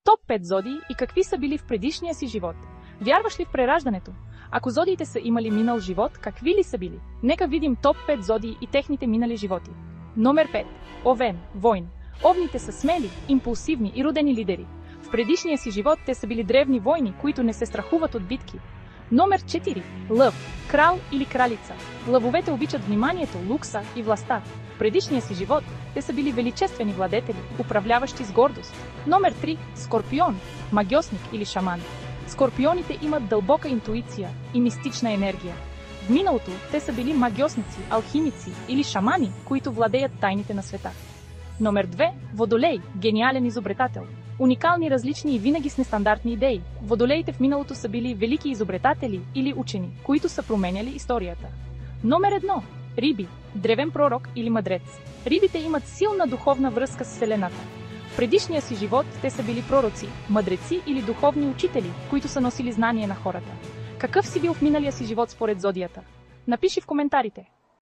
Топ 5 зодии и какви са били в предишния си живот. Вярваш ли в прераждането? Ако зодиите са имали минал живот, какви ли са били? Нека видим топ 5 зодии и техните минали животи. Номер 5. Овен, войн. Овните са смели, импулсивни и родени лидери. В предишния си живот те са били древни войни, които не се страхуват от битки. Номер 4. Лъв, крал или кралица. Лъвовете обичат вниманието, лукса и властта. В предишния си живот те са били величествени владетели, управляващи с гордост. Номер 3. Скорпион, магьосник или шаман. Скорпионите имат дълбока интуиция и мистична енергия. В миналото те са били магьосници, алхимици или шамани, които владеят тайните на света. Номер 2. Водолей, гениален изобретател. Уникални, различни и винаги с нестандартни идеи. Водолеите в миналото са били велики изобретатели или учени, които са променяли историята. Номер 1. Риби, древен пророк или мъдрец. Рибите имат силна духовна връзка с Вселената. В предишния си живот те са били пророци, мъдреци или духовни учители, които са носили знание на хората. Какъв си бил в миналия си живот според зодията? Напиши в коментарите.